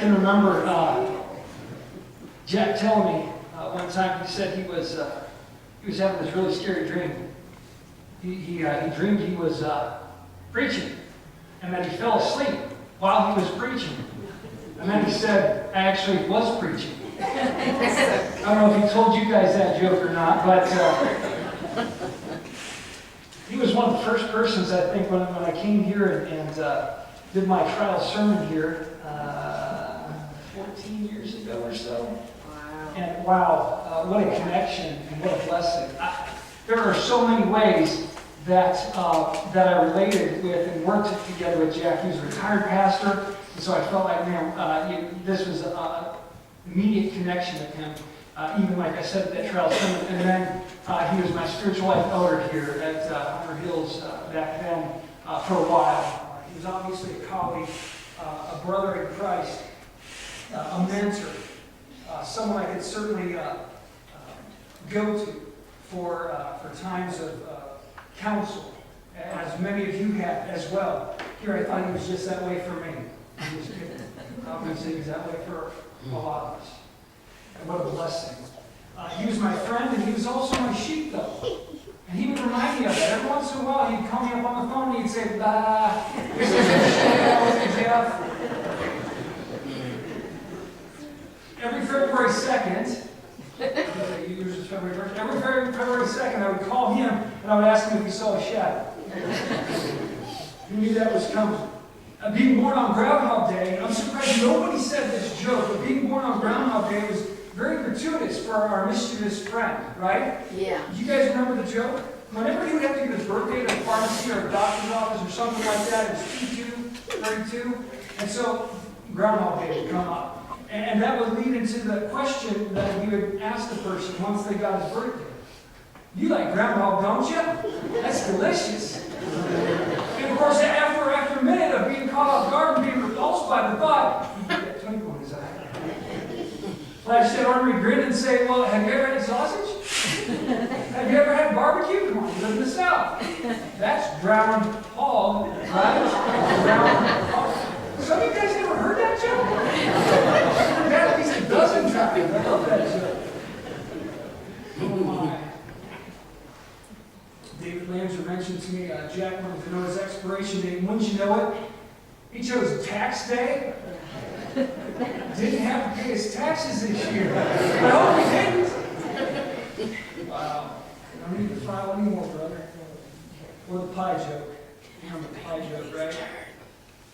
can remember Jack telling me one time, he said he was having this really scary dream. He dreamed he was preaching, and that he fell asleep while he was preaching. And then he said, I actually was preaching. I don't know if he told you guys that joke or not, but he was one of the first persons, I think, when I came here and did my trial sermon here 14 years ago or so. Wow. And wow, what a connection and what a blessing. There are so many ways that I related with and worked together with Jack. He was a retired pastor, and so I felt like, man, this was an immediate connection with him. Even like I said, at that trial sermon. And then he was my spiritual life elder here at Hunter Hills back then for a while. He was obviously a colleague, a brother in Christ, a mentor, someone I could certainly go to for times of counsel, as many of you have as well. Here I thought he was just that way for me. I'm just kidding. Obviously he was that way for a lot of us. And what a blessing. He was my friend, and he was also my sheepdog. And he would remind me of that. Every once in a while, he'd call me up on the phone, and he'd say, "Bah, this is Jeff." Every February 2nd, yours is February 1st. Every February 2nd, I would call him, and I would ask him if he saw a shadow. He knew that was coming. Being born on Groundhog Day, I'm surprised nobody said this joke, but being born on Groundhog Day was very gratuitous for our mischievous friend, right? Yeah. Do you guys remember the joke? Whenever he would have to get his birthday at a pharmacy or a doctor's office or something like that, it was 22, 32, and so Groundhog Day would come up. And that would lead into the question that he would ask the person once they got his birthday. You like groundhog, don't you? That's delicious. And of course, after a minute of being caught off guard and being repulsed by the thought, he'd get that twinkle in his eye. Flash that ornery grin and say, well, have you ever had sausage? Have you ever had barbecue? Come on, you live in the South. That's groundhog, right? Groundhog. Some of you guys never heard that joke? I've heard that at least a dozen times. I love that joke. Oh my. David Lanzer mentioned to me, Jack wanted to know his expiration date. Wouldn't you know it? He chose tax day. Didn't have to pay his taxes this year. I hope he didn't. Wow. I don't need to file anymore, brother. Or the pie joke. The pie joke, right?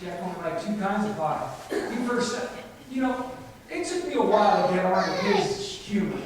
Jack wanted like 2 kinds of pie. He first said, it took me a while to get on with his humor.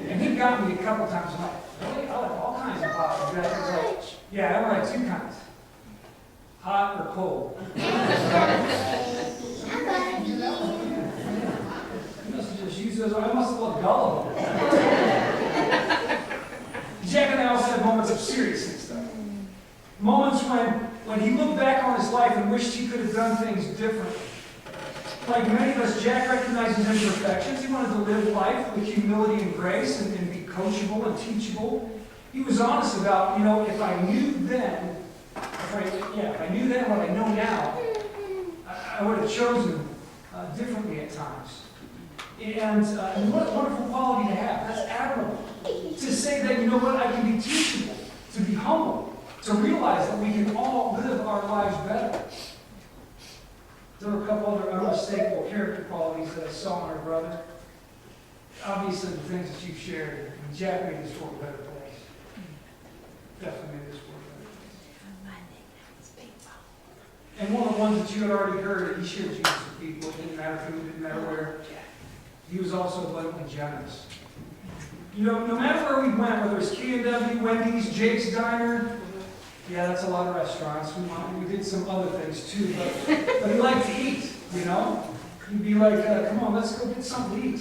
And he got me a couple times. I'm like, really? I like all kinds of pie. Jack was like, yeah, I like 2 kinds. Hot or cold. You must have just used those. I must have looked gullible. Jack and I also had moments of seriousness, though. Moments when he looked back on his life and wished he could have done things differently. Like many of us, Jack recognized his imperfections. He wanted to live life with humility and grace and be coachable and teachable. He was honest about, if I knew then, if I knew then what I know now, I would have chosen differently at times. And what a wonderful quality to have. That's admirable. To say that, I can be teachable, to be humble, to realize that we can all live our lives better. There were a couple other unmistakable character qualities that I saw in our brother. Obviously, the things that you've shared. Jack made this world a better place. Definitely made this world a better place. And one of the ones that you had already heard, he shared Jesus with people. It didn't matter who, it didn't matter where. He was also blatantly generous. No matter where we went, whether it was K&W, Wendy's, Jake's Diner, yeah, that's a lot of restaurants. We did some other things too, but he liked to eat, He'd be like, come on, let's go get something to eat.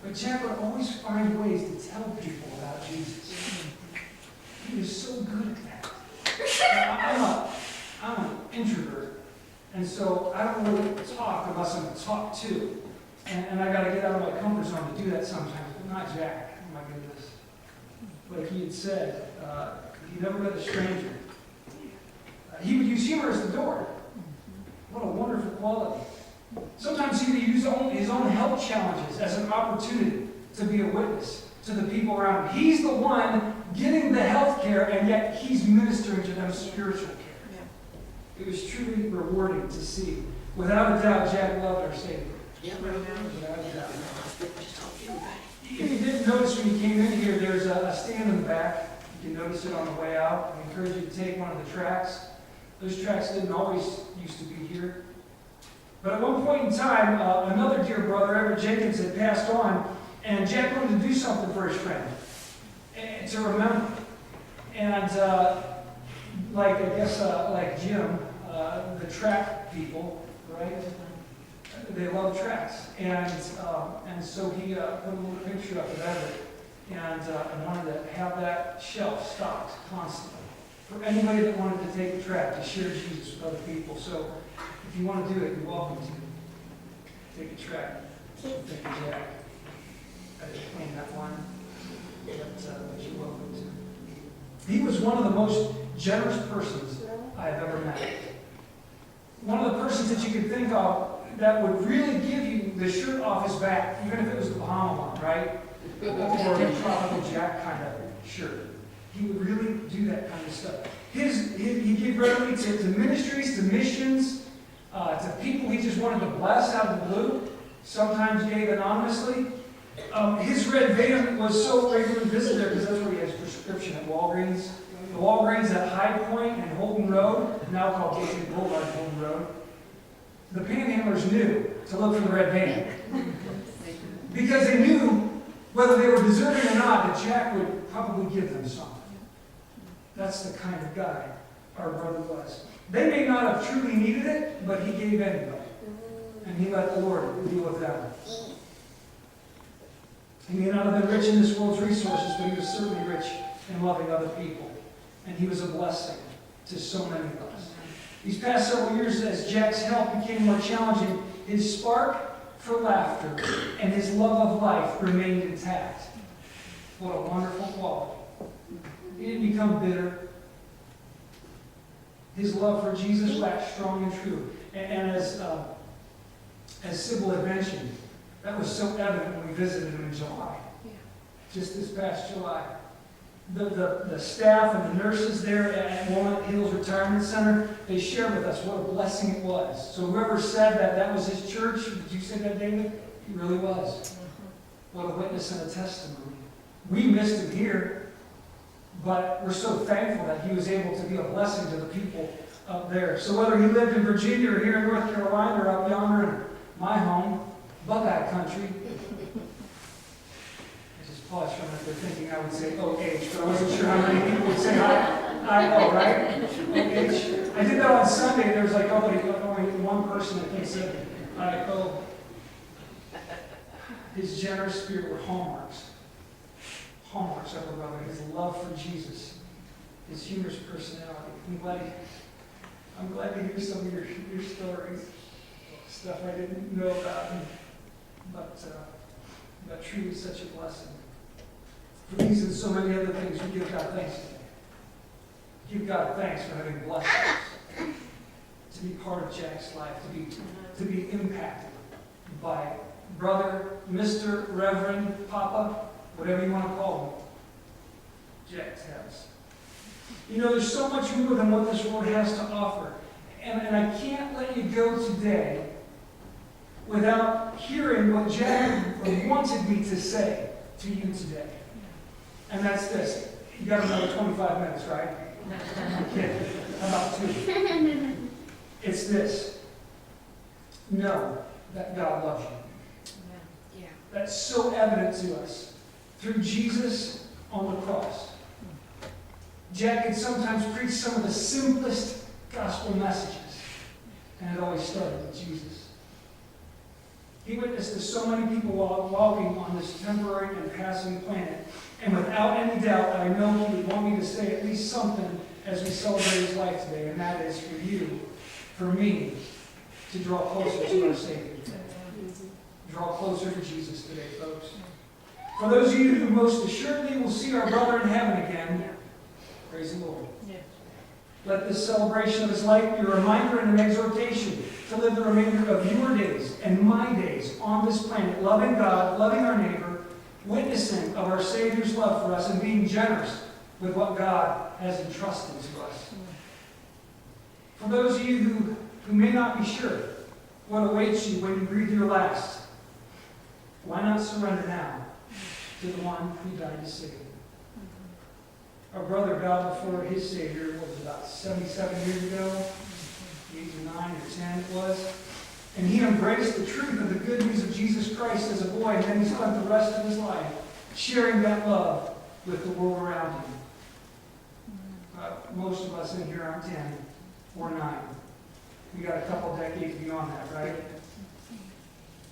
But Jack would always find ways to tell people about Jesus. He was so good at that. I'm an introvert, and so I don't really talk unless I'm talked to. And I got to get out of my comfort zone to do that sometimes, but not Jack. Oh my goodness. Like he had said, he never met a stranger. He would use humor as the door. What a wonderful quality. Sometimes he used his own health challenges as an opportunity to be a witness to the people around him. He's the one getting the health care, and yet he's ministering to them spiritual care. Yeah. It was truly rewarding to see. Without a doubt, Jack loved our Savior. Yeah, without a doubt. If you didn't notice when you came in here, there's a stand in the back. You can notice it on the way out. I encourage you to take one of the tracks. Those tracks didn't always used to be here. But at one point in time, another dear brother, Everett Jenkins, had passed on, and Jack wanted to do something for his friend, and to remember. And like Jim, the track people, right? They love tracks, and so he put a little picture up of Everett, and wanted to have that shelf stocked constantly for anybody that wanted to take a track to share Jesus with other people. So if you want to do it, you're welcome to take a track. Thank you, Jack. I didn't plan that one, but you're welcome to. He was one of the most generous persons I have ever met. One of the persons that you could think of that would really give you the shirt off his back, even if it was the Bahama one, right? Or a Tropical Jack kind of shirt. He would really do that kind of stuff. He gave readily to ministries, to missions, to people he just wanted to bless out of the blue. Sometimes gave anonymously. His red van was so regularly visited there because that's where he has prescription at Walgreens. The Walgreens at High Point and Holden Road, now called Gateway Boulevard and Holden Road. The panhandlers knew to look for the red van. Because they knew, whether they were deserting or not, that Jack would probably give them something. That's the kind of guy our brother was. They may not have truly needed it, but he gave anyway. And he let the Lord deal with them. He may not have been rich in this world's resources, but he was certainly rich in loving other people. And he was a blessing to so many of us. These past several years, as Jack's health became more challenging, his spark for laughter and his love of life remained intact. What a wonderful quality. He didn't become bitter. His love for Jesus waxed strong and true. And as Sybil had mentioned, that was so evident when we visited him in July. Yeah. Just this past July. The staff and the nurses there at Walnut Hills Retirement Center, they shared with us what a blessing it was. So whoever said that was his church, did you say that, David? It really was. What a witness and a testimony. We missed him here, but we're so thankful that he was able to be a blessing to the people up there. So whether he lived in Virginia or here in North Carolina or up yonder in my home, Buckeye country, pause for a minute. They're thinking I would say OH, but I wasn't sure how many people would say I-O, right? OH. I did that on Sunday. There was like only one person that said I-O. His generous spirit were hallmarks. Hallmarks of a brother. His love for Jesus. His humorous personality. I'm glad to hear some of your stories. Stuff I didn't know about him. But truly such a blessing. For these and so many other things, we give God thanks today. Give God thanks for having blessed us to be part of Jack's life, to be impacted by brother, Mr., Reverend, Papa, whatever you want to call him, Jack Tebb. You know, there's so much more than what this world has to offer. And I can't let you go today without hearing what Jack wanted me to say to you today. And that's this. You got another 25 minutes, right? I'm kidding. How about 2? It's this. Know that God loves you. Yeah. That's so evident to us through Jesus on the cross. Jack could sometimes preach some of the simplest gospel messages, and it always started with Jesus. He witnessed to so many people while walking on this temporary and passing planet. And without any doubt, I know he would want me to say at least something as we celebrate his life today, and that is for you, for me, to draw closer to our Savior today. Draw closer to Jesus today, folks. For those of you who most assuredly will see our brother in heaven again, praise the Lord. Let this celebration of his life be a reminder and an exhortation to live the remainder of your days and my days on this planet, loving God, loving our neighbor, witnessing of our Savior's love for us, and being generous with what God has entrusted to us. For those of you who may not be sure what awaits you when you breathe your last, why not surrender now to the one who died to save you? Our brother died before his Savior was about 77 years ago, 8 or 9 or 10 it was. And he embraced the truth of the good news of Jesus Christ as a boy, and then he spent the rest of his life sharing that love with the world around him. Most of us in here aren't 10 or 9. We got a couple decades beyond that, right?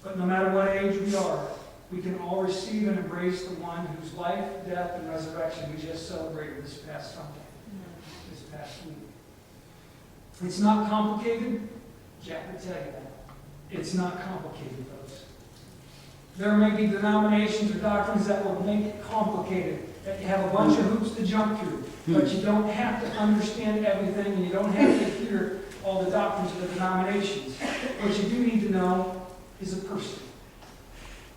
But no matter what age we are, we can all receive and embrace the one whose life, death, and resurrection we just celebrated this past Sunday, this past week. It's not complicated. Jack would tell you that. It's not complicated, folks. There may be denominations or doctrines that will make it complicated, that you have a bunch of hoops to jump through, but you don't have to understand everything, and you don't have to hear all the doctrines of the denominations. What you do need to know is a person.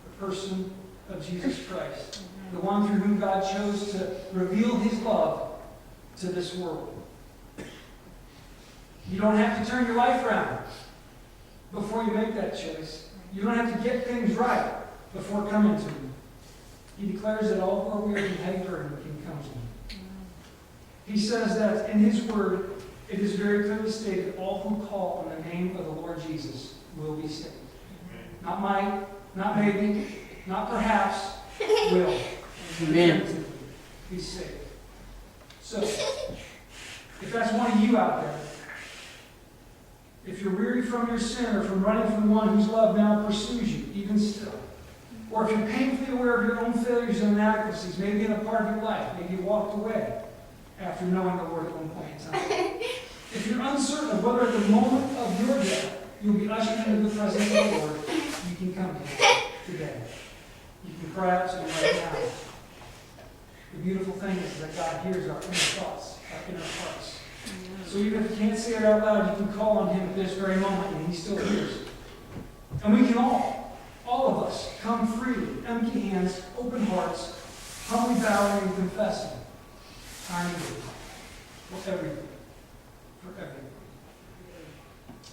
The person of Jesus Christ. The one through whom God chose to reveal his love to this world. You don't have to turn your life around before you make that choice. You don't have to get things right before coming to him. He declares that all who are weary and heavy burdened can come to him. He says that in his word, it is very clearly stated, all who call on the name of the Lord Jesus will be saved. Not might, not maybe, not perhaps, will. Amen. Be saved. So, if that's one of you out there, if you're weary from your sin or from running from the one whose love now pursues you, even still, or if you're painfully aware of your own failures and inadequacies, maybe in a part of your life, maybe you walked away after knowing the Lord at one point in time. If you're uncertain of whether at the moment of your death you'll be ushered into the presence of the Lord, you can come to him today. You can cry out to him right now. The beautiful thing is that God hears our inner thoughts, our inner hearts. So even if you can't say it out loud, you can call on him at this very moment, and he still hears. And we can all of us, come freely, empty hands, open hearts, humbly bowing and confessing our need for everything. For everything.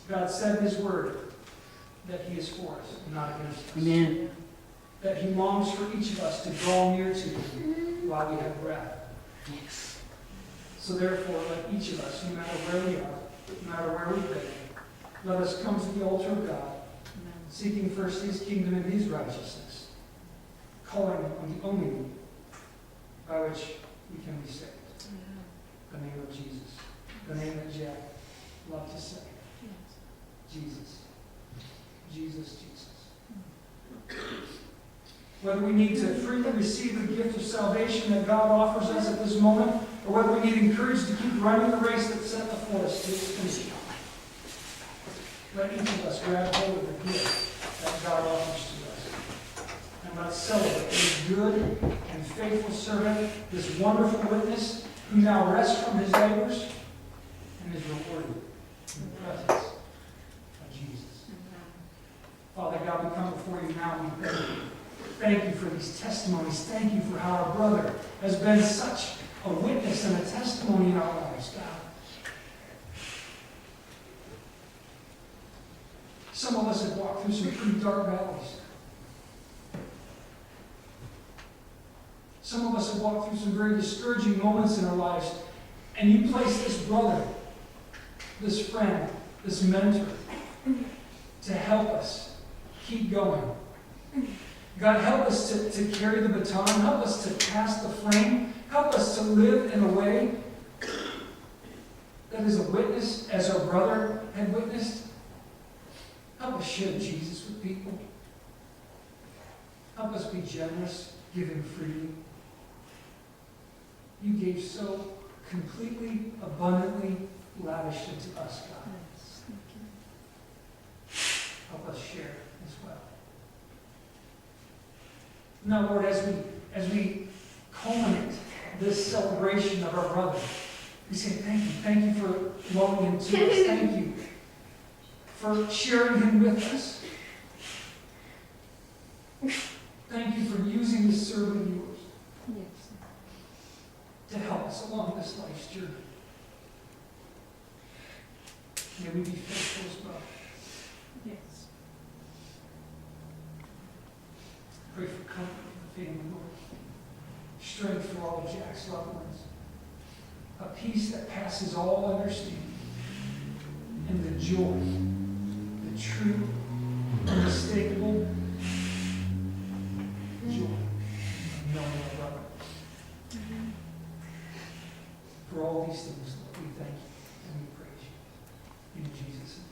God said in his word that he is for us, not against us. Amen. That he longs for each of us to draw near to him while we have breath. Yes. So therefore, let each of us, no matter where we are, no matter where we've been, let us come to the altar of God, seeking first his kingdom and his righteousness, calling on the only name by which we can be saved. The name of Jesus. The name that Jack loved to say. Jesus. Jesus, Jesus. Whether we need to freely receive the gift of salvation that God offers us at this moment, or whether we need encouraged to keep running the race that's set before us to its finishing. Let each of us grab hold of the gift that God offers to us. And let's celebrate this good and faithful servant, this wonderful witness, who now rests from his labors and is rewarded in the presence of Jesus. Father God, we come before you now and we thank you. Thank you for these testimonies. Thank you for how our brother has been such a witness and a testimony in our lives, God. Some of us have walked through some pretty dark valleys. Some of us have walked through some very discouraging moments in our lives. And you place this brother, this friend, this mentor, to help us keep going. God, help us to carry the baton. Help us to pass the flame. Help us to live in a way that is a witness as our brother had witnessed. Help us share Jesus with people. Help us be generous, giving freely. You gave so completely, abundantly, lavishly to us, God. Help us share as well. Now, Lord, as we culminate this celebration of our brother, we say thank you. Thank you for loaning him to us. Thank you for sharing him with us. Thank you for using this servant of yours to help us along this life's journey. May we be faithful as well. Yes. Pray for comfort for the family, Lord. Strength for all of Jack's loved ones. A peace that passes all understanding. And the joy, the true, unmistakable joy of knowing our brother. For all these things, Lord, we thank you and we praise you. In Jesus' name.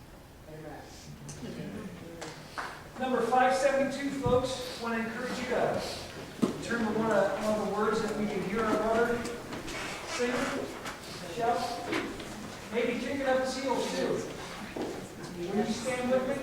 Number 572, folks. I want to encourage you to turn to one of the words that we can hear our brother sing, shout. Maybe kick it up his heels too. Will you stand with me?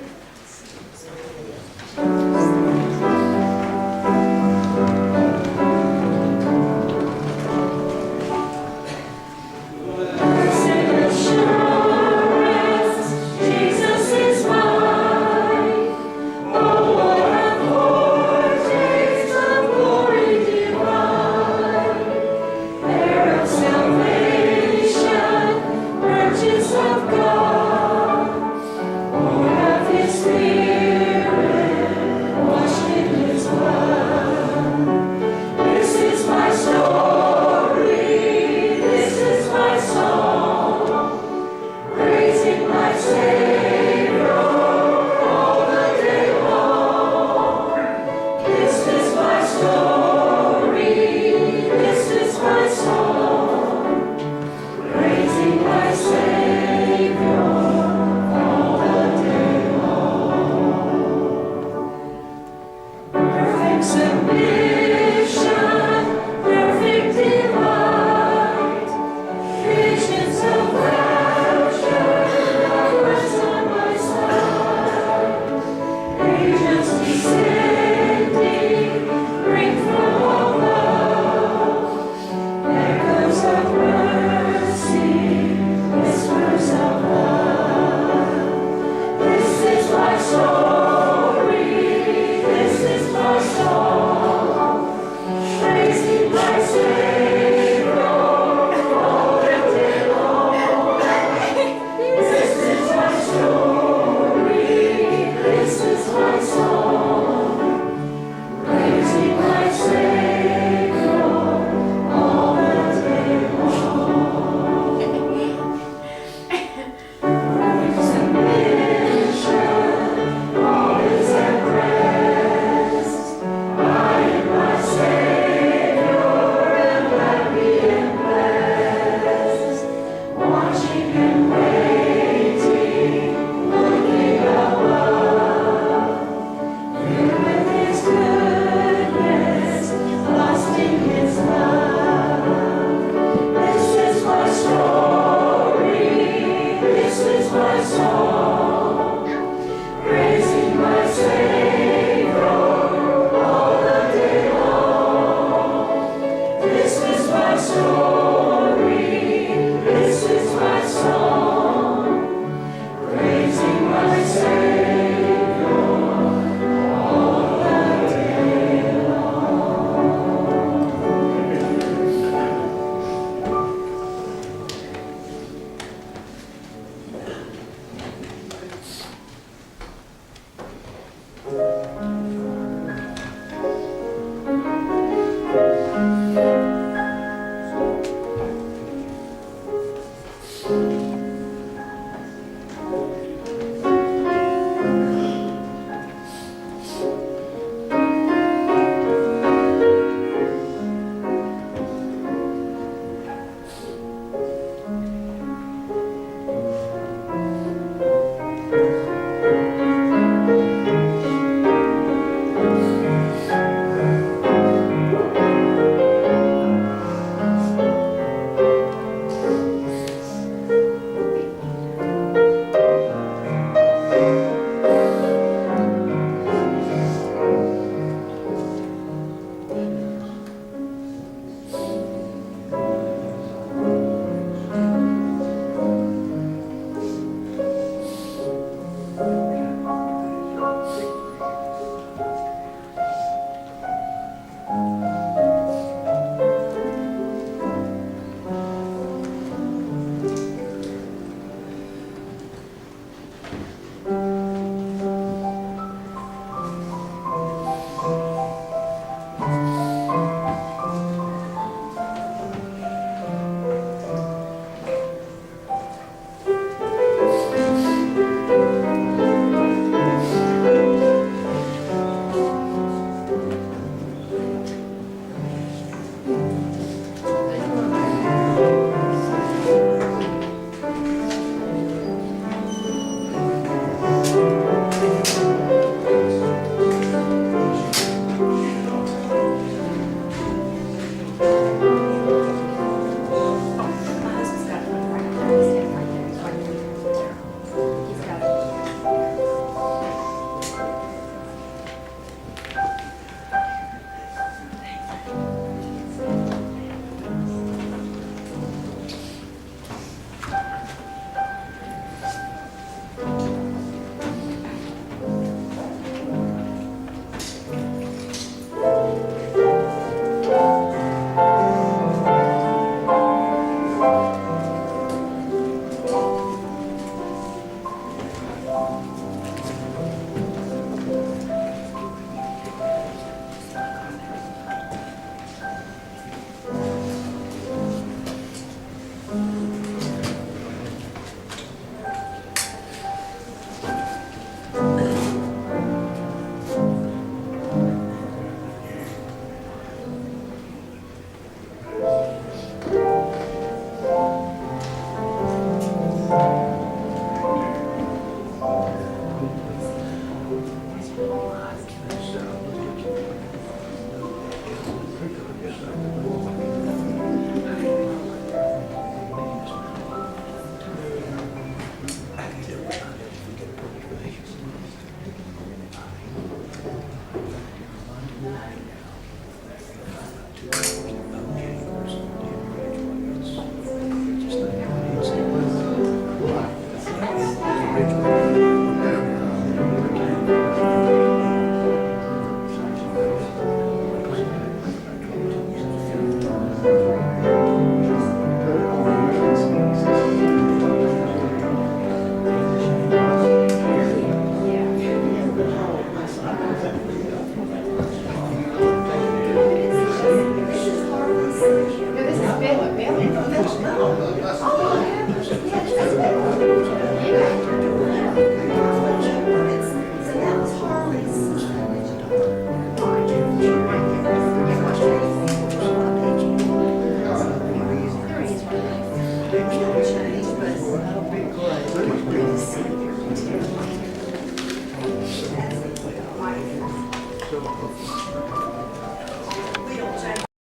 Of God, who have His Spirit.